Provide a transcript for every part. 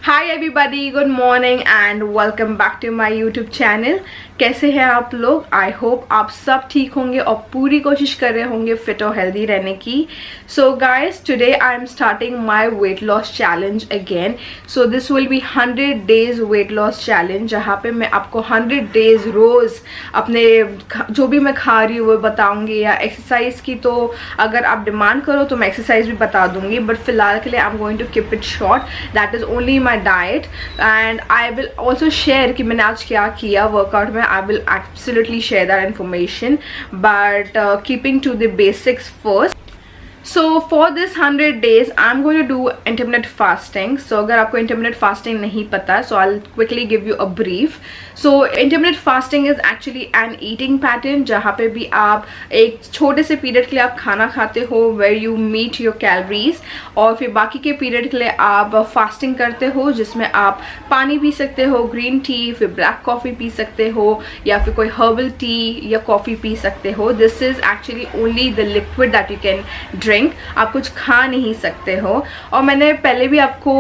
Hi everybody, good morning and welcome back to my YouTube channel. कैसे हैं आप लोग? आई होप आप सब ठीक होंगे और पूरी कोशिश कर रहे होंगे फिट और हेल्दी रहने की। So guys, today I am starting my weight loss challenge again. So this will B 100 days weight loss challenge, जहाँ पे मैं आपको 100 डेज रोज़ अपने जो भी मैं खा रही हूँ वो बताऊँगी। या एक्सरसाइज की तो अगर आप डिमांड करो तो मैं एक्सरसाइज भी बता दूँगी, बट फिलहाल के लिए I am going to keep it short. That is only my diet and I will also share कि मैंने आज क्या किया वर्कआउट में। I will absolutely share that information, but keeping to the basics first. So for this 100 days I'm going to do intermittent fasting. So अगर आपको intermittent fasting नहीं पता, so I'll quickly give you a brief. So intermittent fasting is actually an eating pattern जहाँ पे भी आप एक छोटे से पीरियड के लिए आप खाना खाते हो where you meet your calories, और फिर बाकी के पीरियड के लिए आप फास्टिंग करते हो जिसमें आप पानी पी सकते हो, ग्रीन टी, फिर ब्लैक कॉफ़ी पी सकते हो या फिर कोई हर्बल टी या कॉफ़ी पी सकते हो। This is actually only the liquid that you can drink. आप कुछ खा नहीं सकते हो। और मैंने पहले भी आपको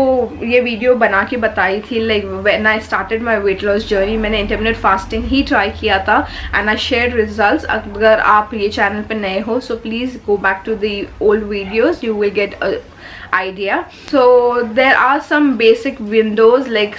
ये वीडियो बना के बताई थी, like when I started my weight loss journey, मैंने इंटरमिटेंट फास्टिंग ही ट्राई किया था एंड आई शेयर्ड रिजल्ट्स। अगर आप ये चैनल पे नए हो so please go back to the old videos, you will get idea. So there are some basic windows like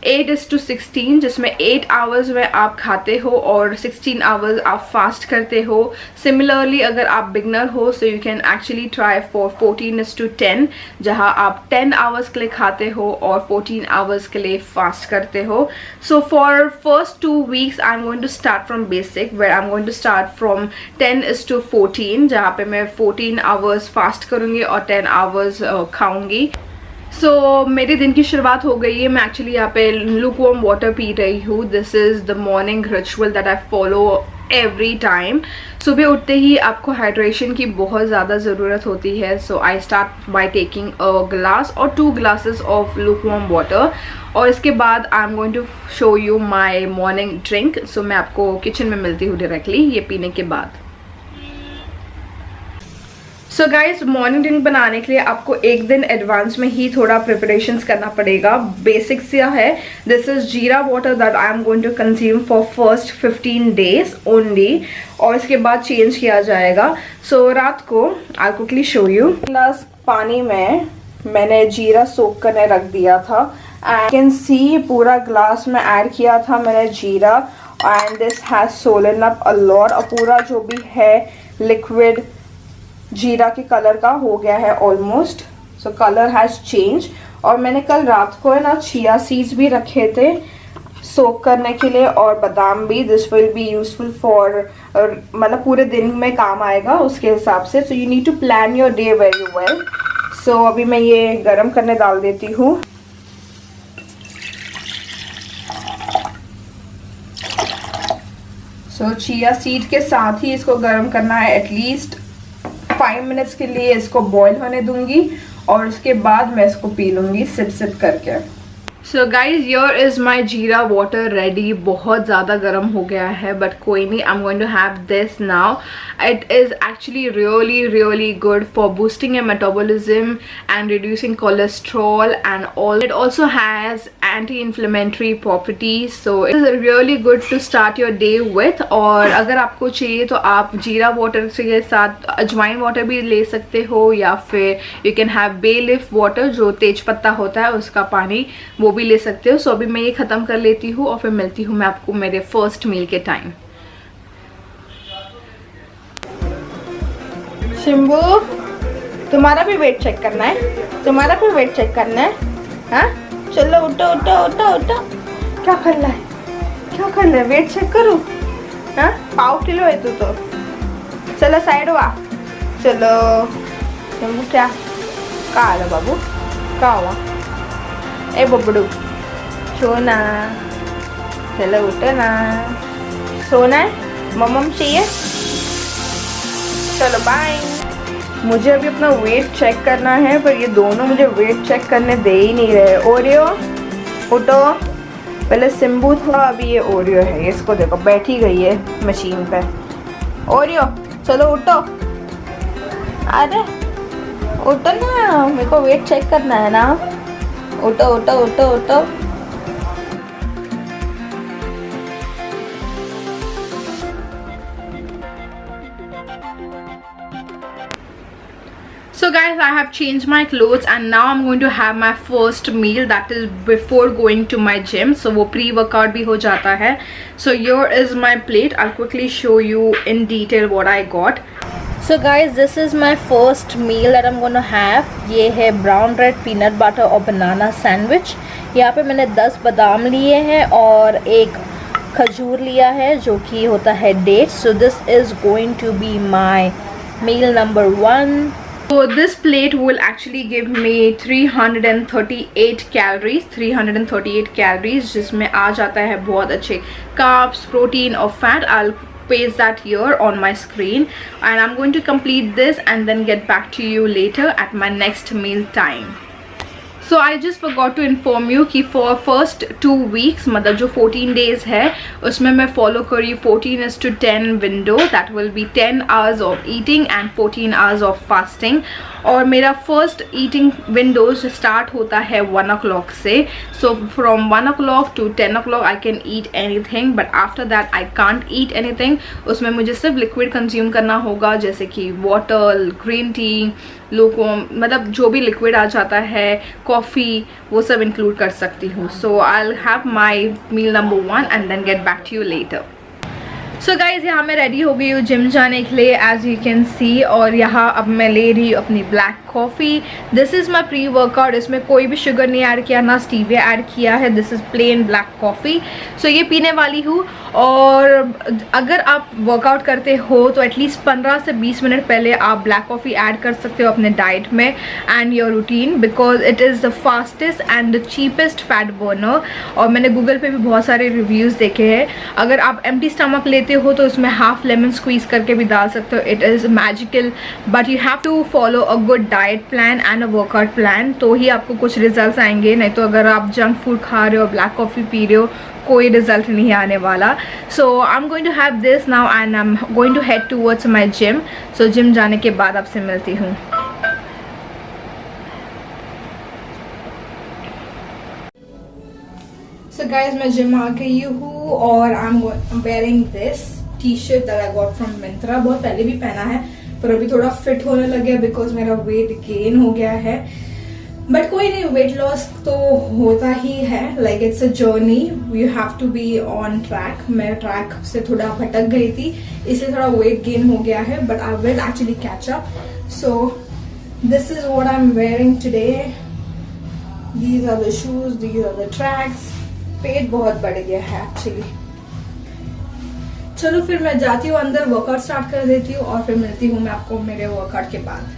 8:16 जिसमें 8 आवर्स में आप खाते हो और 16 आवर्स आप फास्ट करते हो। सिमिलरली अगर आप बिगनर हो so you can actually try for 14:10 जहाँ आप 10 आवर्स के लिए खाते हो और 14 आवर्स के लिए फास्ट करते हो। So for first 2 weeks I am going to start from basic where I am going to start from 10:14 जहाँ पे मैं 14 आवर्स फास्ट करूँगी और 10 आवर्स खाऊँगी। सो मेरे दिन की शुरुआत हो गई है। मैं एक्चुअली यहाँ पे लुकवार्म वाटर पी रही हूँ। This is the morning ritual that I follow every time. सुबह उठते ही आपको हाइड्रेशन की बहुत ज़्यादा ज़रूरत होती है। So I start by taking a glass और 2 glasses ऑफ लुकवार्म वाटर, और इसके बाद I am going to show you my morning drink. So मैं आपको किचन में मिलती हूँ डायरेक्टली ये पीने के बाद। सो गाइज, मॉर्निंग ड्रिंक बनाने के लिए आपको एक दिन एडवांस में ही थोड़ा प्रिपरेशंस करना पड़ेगा। बेसिक्स यह है, this is jeera water that I am going to consume for first 15 days only, और इसके बाद चेंज किया जाएगा। सो रात को I quickly show you, glass पानी में मैंने जीरा सोक करने रख दिया था। एंड कैन सी पूरा ग्लास में ऐड किया था मैंने जीरा, and this has Solan up a lot, और पूरा जो भी है लिक्विड जीरा के कलर का हो गया है almost. So colour has change. और मैंने कल रात को है ना चिया सीड्स भी रखे थे सोक करने के लिए, और बादाम भी। This will be useful for, मतलब पूरे दिन में काम आएगा उसके हिसाब से। So you need to plan your day very well. So अभी मैं ये गरम करने डाल देती हूँ। सो चिया सीड के साथ ही इसको गरम करना है। एटलीस्ट 5 minutes के लिए इसको बॉईल होने दूंगी और उसके बाद मैं इसको पी लूँगी सिप सिप करके। So guys, your is my जीरा वाटर रेडी। बहुत ज़्यादा गर्म हो गया है बट कोई नहीं, I am going to have this now. It is actually really good for boosting your metabolism and reducing cholesterol and all. It also has anti-inflammatory properties, so it is really good to start your day with. और अगर आपको चाहिए तो आप जीरा water के साथ अजवाइन वाटर भी ले सकते हो, या फिर you can have bay leaf water, जो तेज पत्ता होता है उसका पानी, वो भी ले सकते हो। सो अभी मैं ये ख़त्म कर लेती हूँ और फिर मिलती हूँ मैं आपको मेरे फर्स्ट मील के टाइम। शिम्बू, तुम्हारा भी वेट चेक करना है? तुम्हारा भी वेट चेक करना है? हाँ, चलो उठो उठो उठो उठो। क्या करना है? क्या करना है? वेट चेक करो। हाँ, 5 किलो है तू तो। चलो साइड हुआ, चलो। शिम्बू क्या कहा है बाबू? कहा हुआ? ए बबड़ू, सोना, चलो उठो ना। सोना है, मम्मम चाहिए। चलो बाय। मुझे अभी अपना वेट चेक करना है, पर ये दोनों मुझे वेट चेक करने दे ही नहीं रहे। ओरियो उठो। पहले सिम्बू था, अभी ये ओरियो है। इसको देखो बैठी गई है मशीन पे। ओरियो चलो उठो। अरे उठो ना, मेरे को वेट चेक करना है ना। उठो उठो उठो उठो। So guys, I have changed my clothes and now I'm going to have my first meal, that is before going to my gym. So वो pre-workout भी हो जाता है. So here is my plate. I'll quickly show you in detail what I got. So guys, this is my first meal that I'm gonna have. ये है brown bread, peanut butter और banana sandwich. यहाँ पे मैंने 10 बादाम लिए हैं और एक खजूर लिया है जो कि होता है dates. So this is going to be my meal number 1. So this plate will actually give me 338 calories, 338 calories जिसमें आ जाता है बहुत अच्छे carbs, protein और fat. I'll paste that here on my screen and I'm going to complete this and then get back to you later at my next meal time. So I just forgot to inform you कि for first 2 weeks मतलब जो 14 days है उसमें मैं follow कर रही 14:10 window, that will be 10 hours of eating and 14 hours of fasting. और मेरा first eating windows start होता है 1 o'clock से. So from 1 o'clock to 10 o'clock I can eat anything, but after that I can't eat anything. उसमें मुझे सिर्फ liquid consume करना होगा जैसे कि water, green tea, lukewarm, मतलब जो भी liquid आ जाता है, coffee, वो सब include कर सकती हूँ. So I'll have my meal number 1 and then get back to you later. So guys यहाँ मैं रेडी हो गई हूँ जिम जाने के लिए एज यू कैन सी. और यहाँ अब मैं ले रही हूँ अपनी black coffee. This is my pre workout. इसमें कोई भी शुगर नहीं ऐड किया, ना स्टीविया ऐड किया है. This is plain black coffee. So ये पीने वाली हूँ. और अगर आप वर्कआउट करते हो तो एटलीस्ट 15 से 20 मिनट पहले आप ब्लैक कॉफ़ी ऐड कर सकते हो अपने डाइट में and your routine, because it is the fastest and the cheapest fat burner. और मैंने गूगल पे भी बहुत सारे रिव्यूज़ देखे हैं. अगर आप एम्प्टी स्टमक लेते हो तो उसमें हाफ लेमन स्क्वीज करके भी डाल सकते हो. It is magical, but you have to follow a good diet plan and a workout plan, तो ही आपको कुछ रिजल्ट्स आएंगे. नहीं तो अगर आप जंक फूड खा रहे हो, ब्लैक कॉफ़ी पी रहे हो, कोई रिजल्ट नहीं आने वाला. So I am going to have this now and I am going to head towards my gym. So gym जाने के बाद आपसे मिलती हूँ. So guys, मैं जिम आ गई हूँ और I'm wearing this t-shirt that I got from Myntra. बहुत पहले भी पहना है पर अभी थोड़ा फिट होने लग गया बिकॉज मेरा वेट गेन हो गया है. बट कोई नहीं, वेट लॉस तो होता ही है. Like it's a journey, you have to be on track. मैं ट्रैक से थोड़ा भटक गई थी इसलिए थोड़ा वेट गेन हो गया है, but I will actually catch up. So this is what I am wearing today. These are the shoes, these are the tracks. पेट बहुत बढ़ गया है एक्चुअली. चलो फिर मैं जाती हूँ अंदर, वर्कआउट स्टार्ट कर देती हूँ और फिर मिलती हूँ मैं आपको मेरे वर्कआउट के बाद.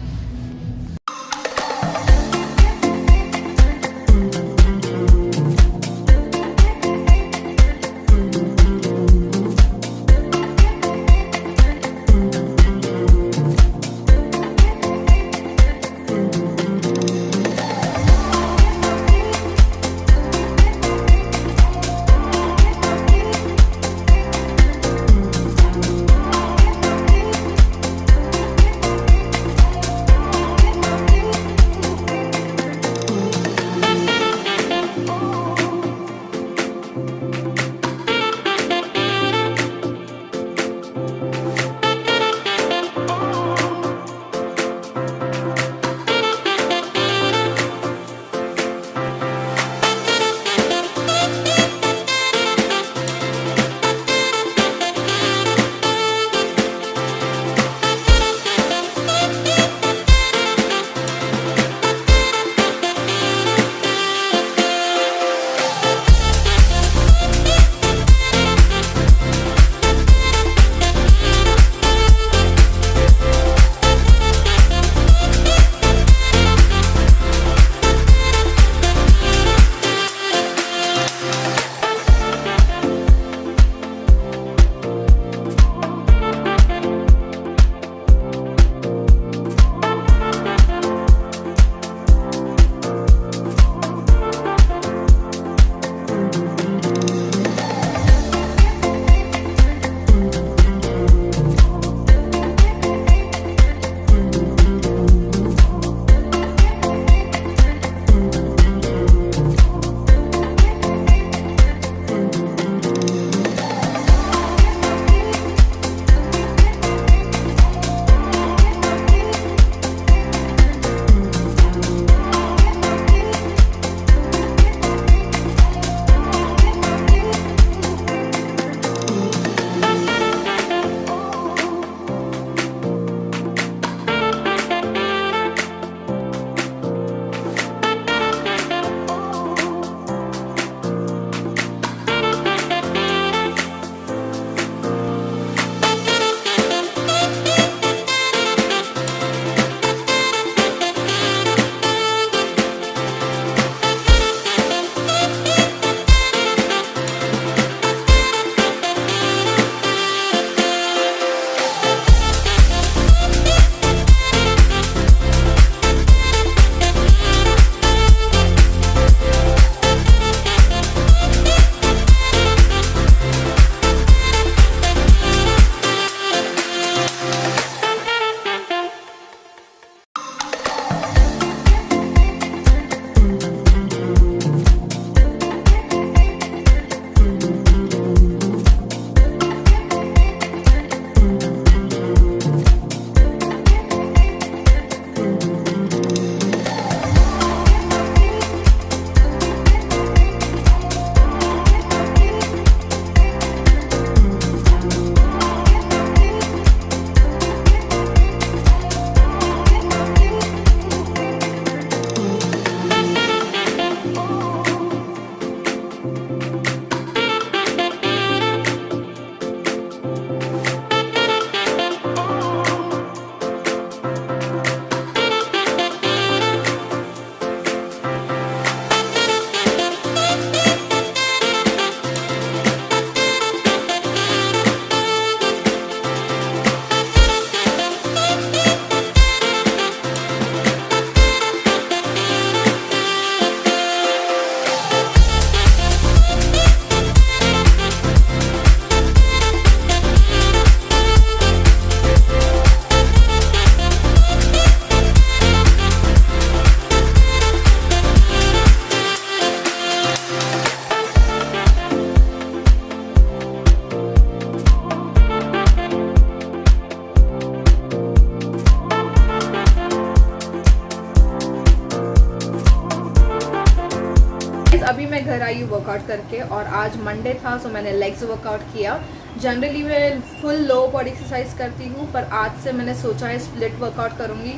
अभी मैं घर आई वर्कआउट करके और आज मंडे था सो मैंने लेग्स वर्कआउट किया। जनरली मैं फुल लो बॉडी एक्सरसाइज करती हूँ पर आज से मैंने सोचा है स्प्लिट वर्कआउट करूँगी।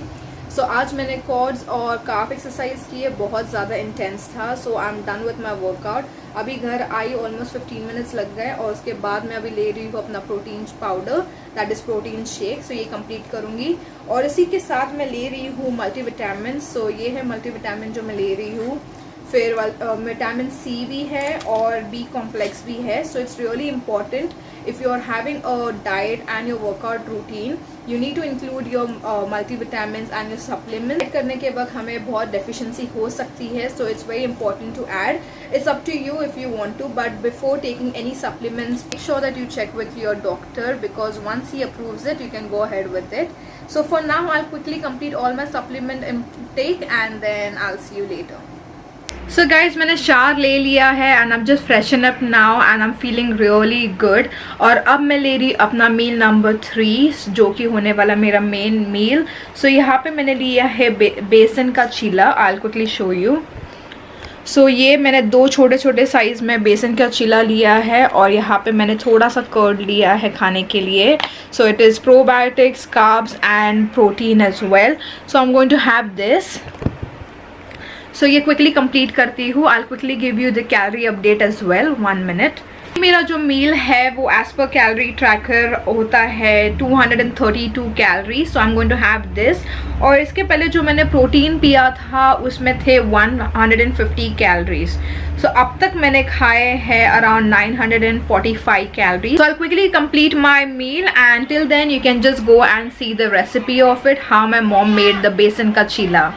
सो आज मैंने क्वाड्स और काफ एक्सरसाइज की है, बहुत ज़्यादा इंटेंस था। So I am done with my workout. अभी घर आई ऑलमोस्ट 15 मिनट्स लग गए और उसके बाद मैं अभी ले रही हूँ अपना protein powder, that is protein shake. So ये कंप्लीट करूँगी और इसी के साथ मैं ले रही हूँ मल्टीविटामिन। सो ये है मल्टीविटामिन जो मैं ले रही हूँ। फिर विटामिन सी भी है और बी कॉम्प्लेक्स भी है। So it's really important if you are having a diet and your workout routine, you need to include your multivitamins and your supplements. करने के वक्त हमें बहुत deficiency हो सकती है, so it's very important to add. It's up to you if you want to, but before taking any supplements, make sure that you check with your doctor because once he approves it, you can go ahead with it. So for now, I'll quickly complete all my supplement intake and then I'll see you later. So guys मैंने shower ले लिया है and I am just freshen up now and I am feeling really good. और अब मैं ले रही अपना मील नंबर 3 जो कि होने वाला मेरा मेन मील। सो यहाँ पे मैंने लिया है बेसन का चीला। I will quickly show you. So ये मैंने 2 छोटे छोटे साइज़ में बेसन का चीला लिया है और यहाँ पे मैंने थोड़ा सा कर्ड लिया है खाने के लिए। So it is probiotics, carbs and protein as well. So I am going to have this. So ये क्विकली कंप्लीट करती हूँ। I quickly give you the calorie update as well, 1 minute. मेरा जो मील है वो एज पर कैलोरी ट्रैकर होता है 232 calorie. So I am going to have this. और इसके पहले जो मैंने प्रोटीन पिया था उसमें थे 150 कैलोरीज। सो अब तक मैंने खाए हैं around 945 calories. So I quickly complete my meal and till then you can just go and see the recipe of it, how my mom made the बेसन का चीला।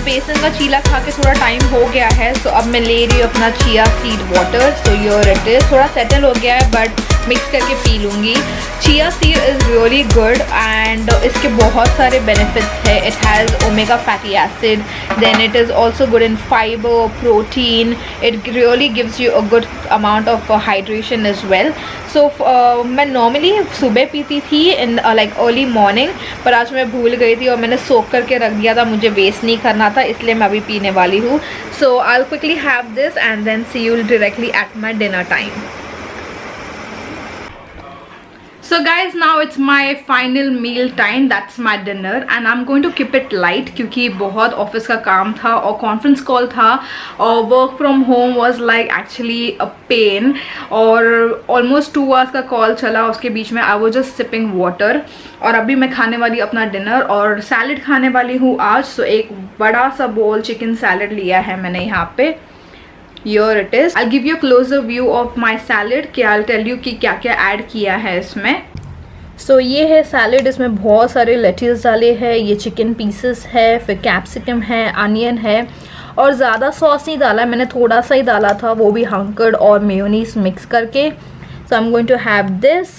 बेसन का चीला खा के थोड़ा टाइम हो गया है। सो अब मैं ले रही हूँ अपना chia seed water. So your it is, थोड़ा सेटल हो गया है बट मिक्स करके पी लूँगी। Chia seed is really good and इसके बहुत सारे बेनिफिट्स है। It has omega fatty acid, then it is also good in fibre, protein. It really gives you a good amount of hydration is well. So मैं normally सुबह पीती थी in like early morning, पर आज मैं भूल गई थी और मैंने सोख करके रख दिया था, मुझे वेस्ट नहीं करना था, इसलिए मैं अभी पीने वाली हूँ। So I will quickly have this and then see you directly at my dinner time. So guys, now it's my final meal time, that's my dinner and I'm going to keep it light क्योंकि बहुत office का काम था और conference call था और work from home was like actually a pain और almost 2 hours का कॉल चला, उसके बीच में I was just sipping water। और अभी मैं खाने वाली अपना डिनर और सैलड खाने वाली हूँ आज। सो एक बड़ा सा बोल चिकन सैलड लिया है मैंने यहाँ पे। Here it is. I'll give you a closer view of my salad कि I'll tell you कि क्या क्या ऐड किया है इसमें। सो ये है सैलड, इसमें बहुत सारे लेट्यूस डाले हैं, ये चिकन पीसेस है, फिर कैप्सिकम है, अनियन है और ज़्यादा सॉस नहीं डाला है, मैंने थोड़ा सा ही डाला था, वो भी हंकर्ड और मेयोनीज मिक्स करके। So I am going to have this.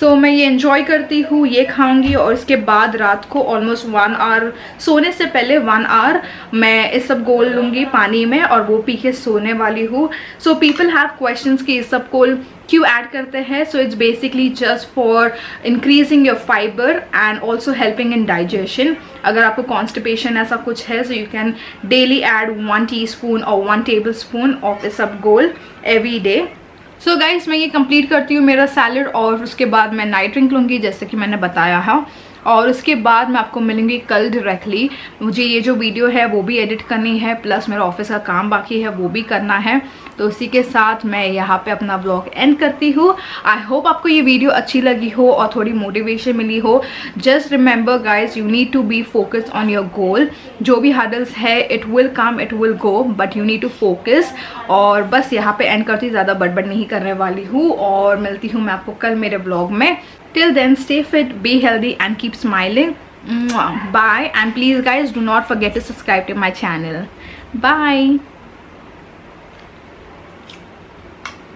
So so मैं ये एंजॉय करती हूँ, ये खाऊंगी और इसके बाद रात को ऑलमोस्ट 1 आवर सोने से पहले 1 आवर मैं इस सब घोल लूँगी पानी में और वो पी के सोने वाली हूँ. सो पीपल हैव क्वेश्चंस कि इस सब घोल क्यों ऐड करते हैं. So it's basically just for increasing your fibre and also helping in digestion. अगर आपको कॉन्स्टिपेशन ऐसा कुछ है, so you can daily add 1 teaspoon और 1 tablespoon of isabgol every day. So guys मैं ये कंप्लीट करती हूँ मेरा सैलड और उसके बाद मैं नाइट ड्रिंक लूँगी जैसे कि मैंने बताया है. और उसके बाद मैं आपको मिलूंगी कल डायरेक्टली. मुझे ये जो वीडियो है वो भी एडिट करनी है, प्लस मेरा ऑफिस का काम बाकी है वो भी करना है. तो उसी के साथ मैं यहाँ पे अपना व्लॉग एंड करती हूँ. आई होप आपको ये वीडियो अच्छी लगी हो और थोड़ी मोटिवेशन मिली हो. Just remember guys, you need to be focused on your goal. जो भी हर्डल्स है it will come, it will go, but you need to focus. और बस यहाँ पे एंड करती, ज़्यादा बड़बड़ नहीं करने वाली हूँ और मिलती हूँ मैं आपको कल मेरे व्लॉग में. Till then, stay fit, be healthy and keep smiling. Bye, and please guys do not forget to subscribe to my channel. Bye.